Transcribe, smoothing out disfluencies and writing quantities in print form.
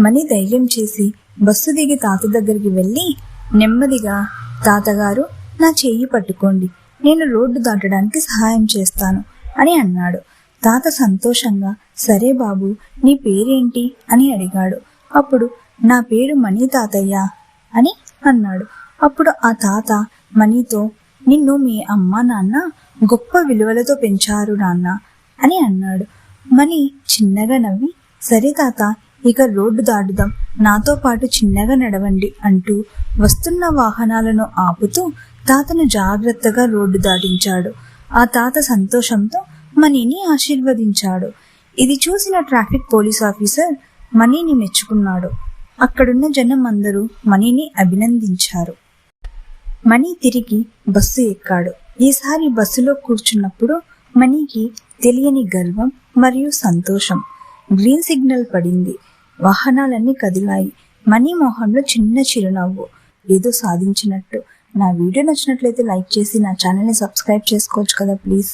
మణి ధైర్యం చేసి బస్సు దిగి తాత దగ్గరికి వెళ్ళి నెమ్మదిగా, తాతగారు నా చెయ్యి పట్టుకోండి, నేను రోడ్డు దాటడానికి సహాయం చేస్తాను అని అన్నాడు. తాత సంతోషంగా సరే బాబు, నీ పేరేంటి అని అడిగాడు. అప్పుడు నా పేరు మణి తాతయ్య అని అన్నాడు. అప్పుడు ఆ తాత మణితో నిన్ను మీ అమ్మ నాన్న గొప్ప విలువలతో పెంచారు నాన్న అని అన్నాడు. మణి చిన్నగా నవ్వి సరే తాత, ఇక రోడ్డు దాటుదాం, నాతో పాటు చిన్నగా నడవండి అంటూ వస్తున్న వాహనాలను ఆపుతూ తాతను జాగ్రత్తగా రోడ్డు దాటించాడు. ఆ తాత సంతోషంతో మణిని ఆశీర్వదించాడు. ఇది చూసిన ట్రాఫిక్ పోలీస్ ఆఫీసర్ మణిని మెచ్చుకున్నాడు. అక్కడున్న జనం అందరూ మణిని అభినందించారు. మణి తిరిగి బస్సు ఎక్కాడు. ఈసారి బస్సులో కూర్చున్నప్పుడు మణికి తెలియని గర్వం మరియు సంతోషం. గ్రీన్ సిగ్నల్ పడింది. వాహనాలన్నీ కదిలాయి. మణి మొహంలో చిన్న చిరునవ్వు, ఏదో సాధించినట్టు. నా వీడియో నచ్చినట్లయితే లైక్ చేసి నా ఛానల్ని సబ్స్క్రైబ్ చేసుకోవచ్చు కదా ప్లీజ్.